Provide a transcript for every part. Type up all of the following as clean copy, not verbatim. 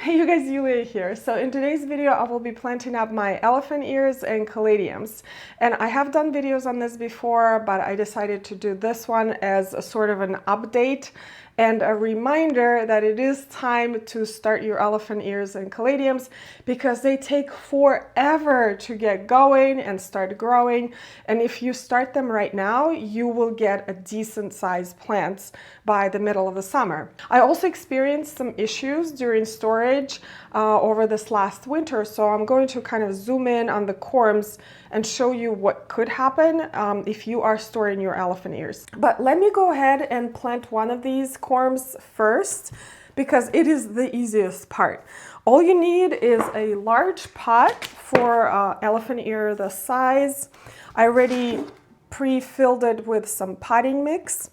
Hey you guys, Yulia here. So in today's video, I will be planting up my elephant ears and caladiums. And I have done videos on this before, but I decided to do this one as a sort of an update and a reminder that it is time to start your elephant ears and caladiums because they take forever to get going and start growing. And if you start them right now, you will get a decent sized plants by the middle of the summer. I also experienced some issues during storage over this last winter, so I'm going to kind of zoom in on the corms and show you what could happen if you are storing your elephant ears. But let me go ahead and plant one of these corms first because it is the easiest part. All you need is a large pot for elephant ear the size. I already pre-filled it with some potting mix.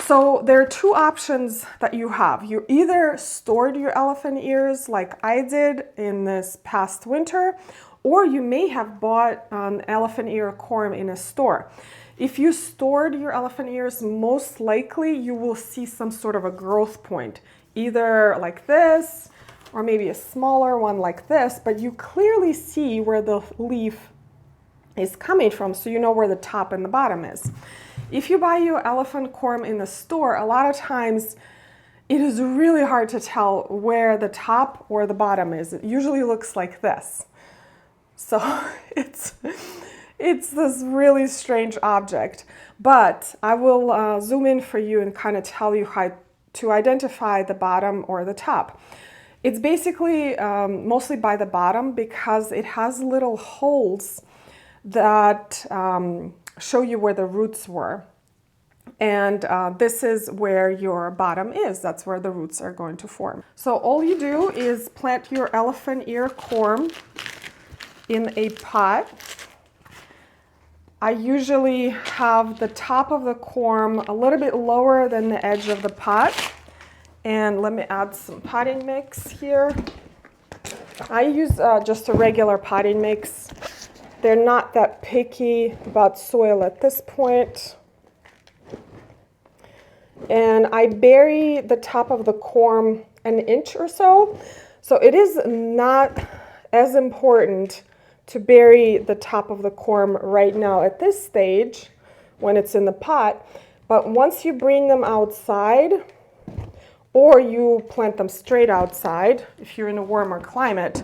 So there are two options that you have. You either stored your elephant ears like I did in this past winter, or you may have bought an elephant ear corm in a store. If you stored your elephant ears, most likely you will see some sort of a growth point, either like this, or maybe a smaller one like this, but you clearly see where the leaf is coming from, so you know where the top and the bottom is. If you buy your elephant corm in the store, a lot of times it is really hard to tell where the top or the bottom is. It usually looks like this. So it's this really strange object, but I will zoom in for you and kind of tell you how to identify the bottom or the top. It's basically mostly by the bottom because it has little holes that show you where the roots were. And this is where your bottom is. That's where the roots are going to form. So all you do is plant your elephant ear corm in a pot. I usually have the top of the corm a little bit lower than the edge of the pot. And let me add some potting mix here. I use just a regular potting mix. They're not that picky about soil at this point. And I bury the top of the corm an inch or so. So it is not as important to bury the top of the corm right now at this stage when it's in the pot. But once you bring them outside, or you plant them straight outside if you're in a warmer climate,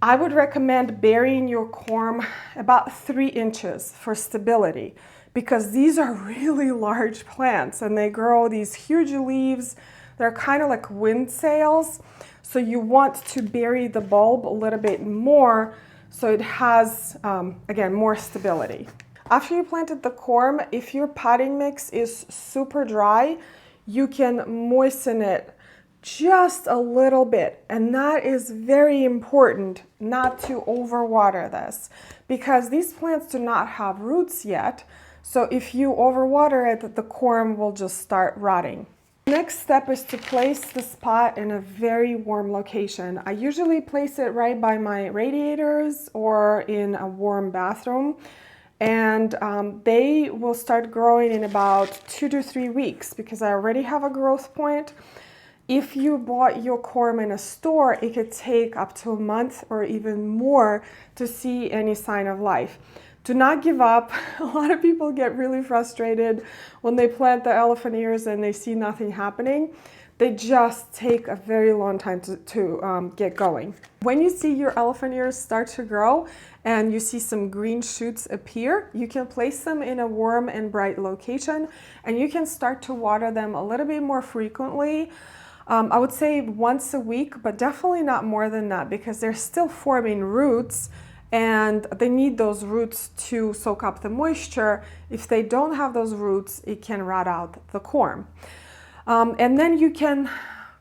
I would recommend burying your corm about 3 inches for stability because these are really large plants and they grow these huge leaves. They're kind of like wind sails. So you want to bury the bulb a little bit more so it has, again, more stability. After you planted the corm, if your potting mix is super dry, you can moisten it just a little bit, and that is very important not to overwater this because these plants do not have roots yet. So if you overwater it, the corm will just start rotting. Next step is to place this pot in a very warm location. I usually place it right by my radiators or in a warm bathroom, and they will start growing in about 2 to 3 weeks because I already have a growth point. If you bought your corm in a store, it could take up to a month or even more to see any sign of life. Do not give up. A lot of people get really frustrated when they plant the elephant ears and they see nothing happening. They just take a very long time to get going. When you see your elephant ears start to grow and you see some green shoots appear, you can place them in a warm and bright location and you can start to water them a little bit more frequently. I would say once a week, but definitely not more than that because they're still forming roots and they need those roots to soak up the moisture. If they don't have those roots, it can rot out the corm. And then you can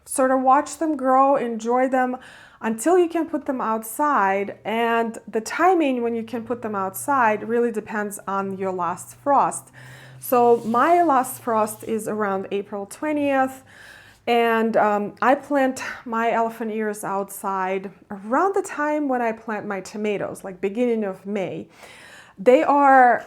sort of watch them grow, enjoy them until you can put them outside. And the timing when you can put them outside really depends on your last frost. So my last frost is around April 20th. And I plant my elephant ears outside around the time when I plant my tomatoes, like beginning of May. They are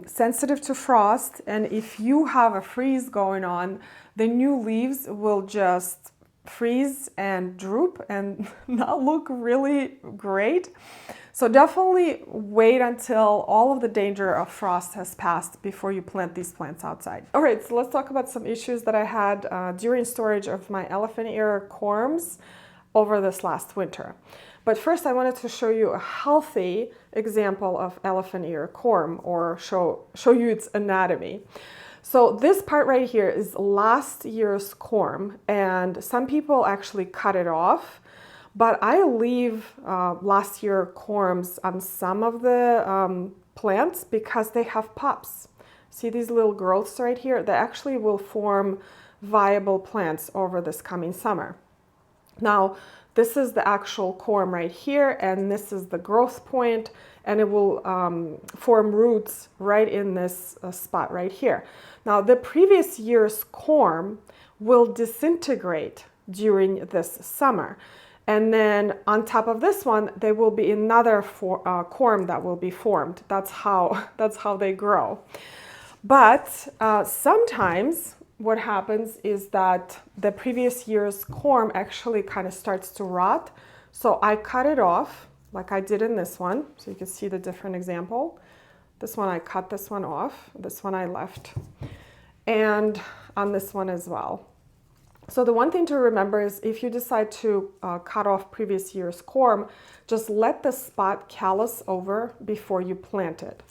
sensitive to frost, and if you have a freeze going on, the new leaves will just freeze and droop and not look really great. So definitely wait until all of the danger of frost has passed before you plant these plants outside. All right, so let's talk about some issues that I had during storage of my elephant ear corms over this last winter. But first I wanted to show you a healthy example of elephant ear corm, or show you its anatomy. So this part right here is last year's corm, and some people actually cut it off, but I leave last year corms on some of the plants because they have pups. See these little growths right here? They actually will form viable plants over this coming summer. Now, this is the actual corm right here, and this is the growth point, and it will form roots right in this spot right here. Now, the previous year's corm will disintegrate during this summer. And then on top of this one, there will be another corm that will be formed. That's how they grow. But sometimes what happens is that the previous year's corm actually kind of starts to rot. So I cut it off like I did in this one. So you can see the different example. This one I cut this one off. This one I left. And on this one as well. So the one thing to remember is if you decide to cut off previous year's corm, just let the spot callus over before you plant it.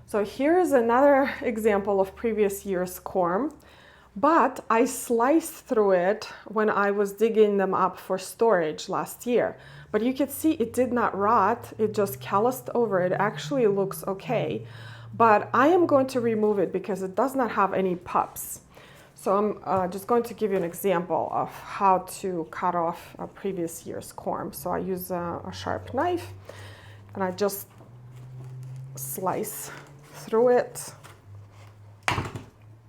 So here is another example of previous year's corm, but I sliced through it when I was digging them up for storage last year. But you can see it did not rot, it just calloused over. It actually looks okay, but I am going to remove it because it does not have any pups. So I'm just going to give you an example of how to cut off a previous year's corm. So I use a sharp knife and I just slice through it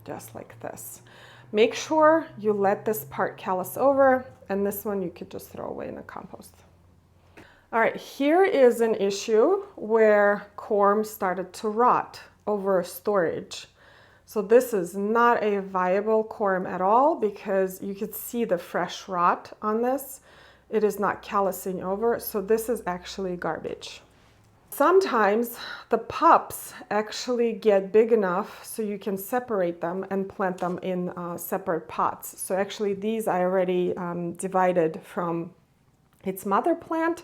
just like this. Make sure you let this part callus over, and this one you could just throw away in the compost. All right, here is an issue where corm started to rot over storage. So this is not a viable corm at all because you could see the fresh rot on this. It is not callusing over, so this is actually garbage. Sometimes the pups actually get big enough so you can separate them and plant them in separate pots. So actually these I already divided from its mother plant,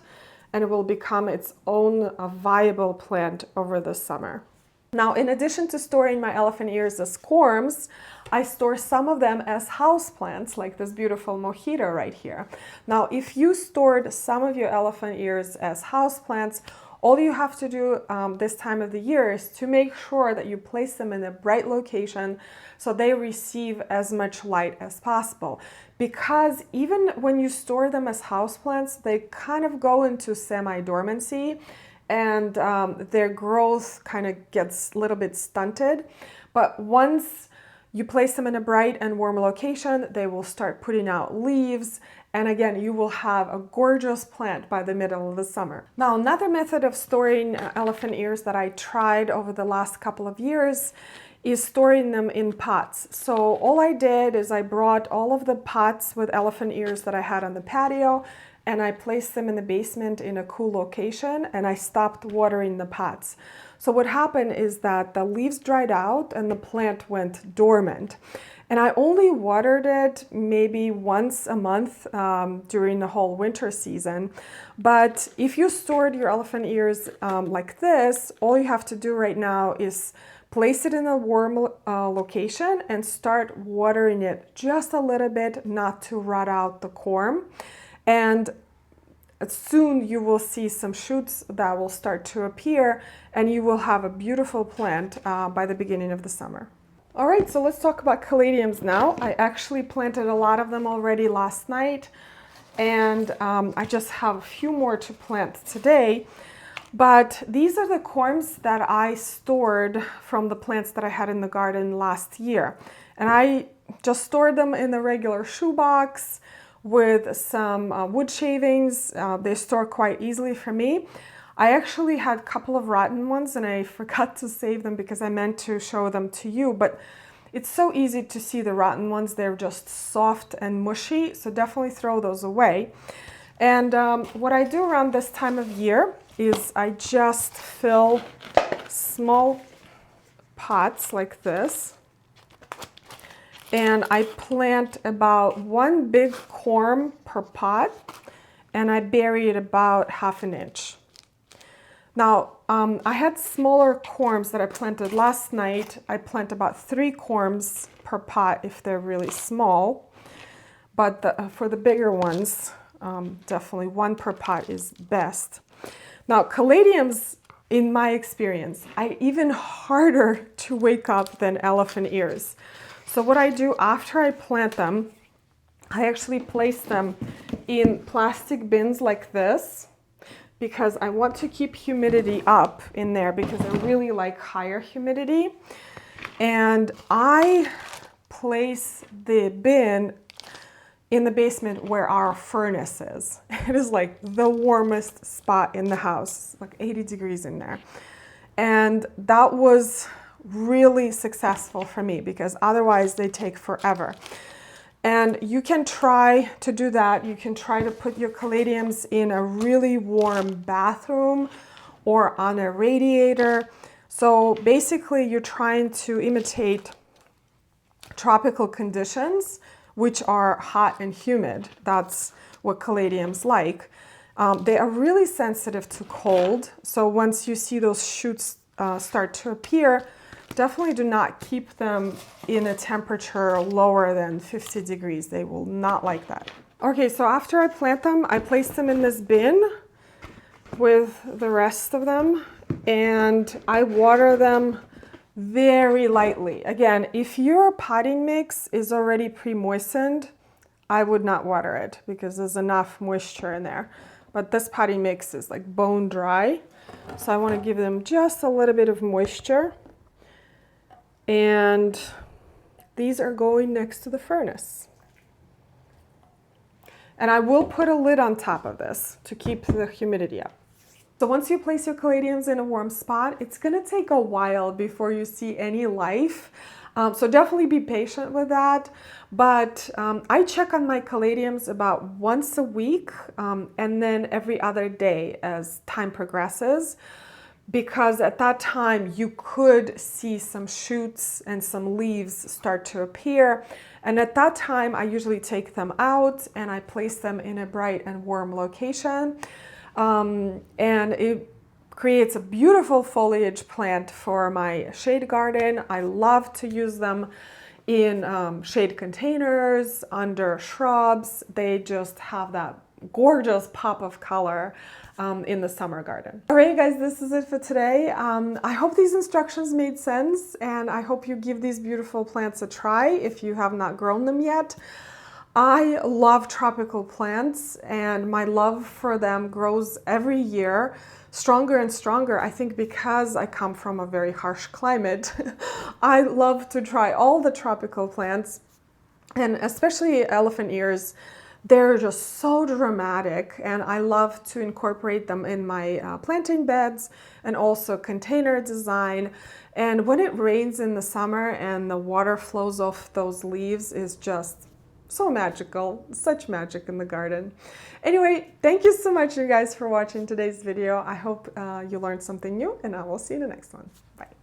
and it will become its own viable plant over the summer. Now, in addition to storing my elephant ears as corms, I store some of them as houseplants, like this beautiful mojito right here. Now, if you stored some of your elephant ears as houseplants, all you have to do this time of the year is to make sure that you place them in a bright location so they receive as much light as possible. Because even when you store them as houseplants, they kind of go into semi-dormancy, and their growth kind of gets a little bit stunted. But once you place them in a bright and warm location, they will start putting out leaves. And again, you will have a gorgeous plant by the middle of the summer. Now, another method of storing elephant ears that I tried over the last couple of years is storing them in pots. So all I did is I brought all of the pots with elephant ears that I had on the patio, and I placed them in the basement in a cool location, and I stopped watering the pots. So what happened is that the leaves dried out and the plant went dormant. And I only watered it maybe once a month during the whole winter season. But if you stored your elephant ears like this, all you have to do right now is place it in a warm location and start watering it just a little bit, not to rot out the corm. And soon you will see some shoots that will start to appear, and you will have a beautiful plant by the beginning of the summer. All right, so let's talk about caladiums now. I actually planted a lot of them already last night, and I just have a few more to plant today. But these are the corms that I stored from the plants that I had in the garden last year. And I just stored them in the regular shoebox with some wood shavings. They store quite easily for me. I actually had a couple of rotten ones and I forgot to save them because I meant to show them to you, but it's so easy to see the rotten ones. They're just soft and mushy, so definitely throw those away. And what I do around this time of year is I just fill small pots like this, and I plant about one big corm per pot, and I bury it about 1/2 inch. Now, I had smaller corms that I planted last night. I plant about 3 corms per pot if they're really small, but for the bigger ones, definitely 1 per pot is best. Now, caladiums, in my experience, are even harder to wake up than elephant ears. So what I do after I plant them, I actually place them in plastic bins like this, because I want to keep humidity up in there because I really like higher humidity. And I place the bin in the basement where our furnace is. It is like the warmest spot in the house, like 80 degrees in there. And that was really successful for me because otherwise they take forever. And you can try to do that. You can try to put your caladiums in a really warm bathroom or on a radiator. So basically you're trying to imitate tropical conditions, which are hot and humid. That's what caladiums like. They are really sensitive to cold. So once you see those shoots start to appear, definitely do not keep them in a temperature lower than 50 degrees. They will not like that. Okay, so after I plant them, I place them in this bin with the rest of them, and I water them very lightly. Again, if your potting mix is already pre-moistened, I would not water it because there's enough moisture in there. But this potting mix is like bone dry, so I want to give them just a little bit of moisture. And these are going next to the furnace. And I will put a lid on top of this to keep the humidity up. So once you place your caladiums in a warm spot, it's gonna take a while before you see any life. So definitely be patient with that. But I check on my caladiums about once a week and then every other day as time progresses, because at that time you could see some shoots and some leaves start to appear. And at that time, I usually take them out and I place them in a bright and warm location. And it creates a beautiful foliage plant for my shade garden. I love to use them in shade containers, under shrubs. They just have that gorgeous pop of color in the summer garden. All right, guys, this is it for today. I hope these instructions made sense, and I hope you give these beautiful plants a try if you have not grown them yet. I love tropical plants, and my love for them grows every year, stronger and stronger. I think because I come from a very harsh climate, I love to try all the tropical plants, and especially elephant ears. They're just so dramatic, and I love to incorporate them in my planting beds and also container design. And when it rains in the summer and the water flows off those leaves is just so magical, such magic in the garden. Anyway, thank you so much, you guys, for watching today's video. I hope you learned something new, and I will see you in the next one. Bye.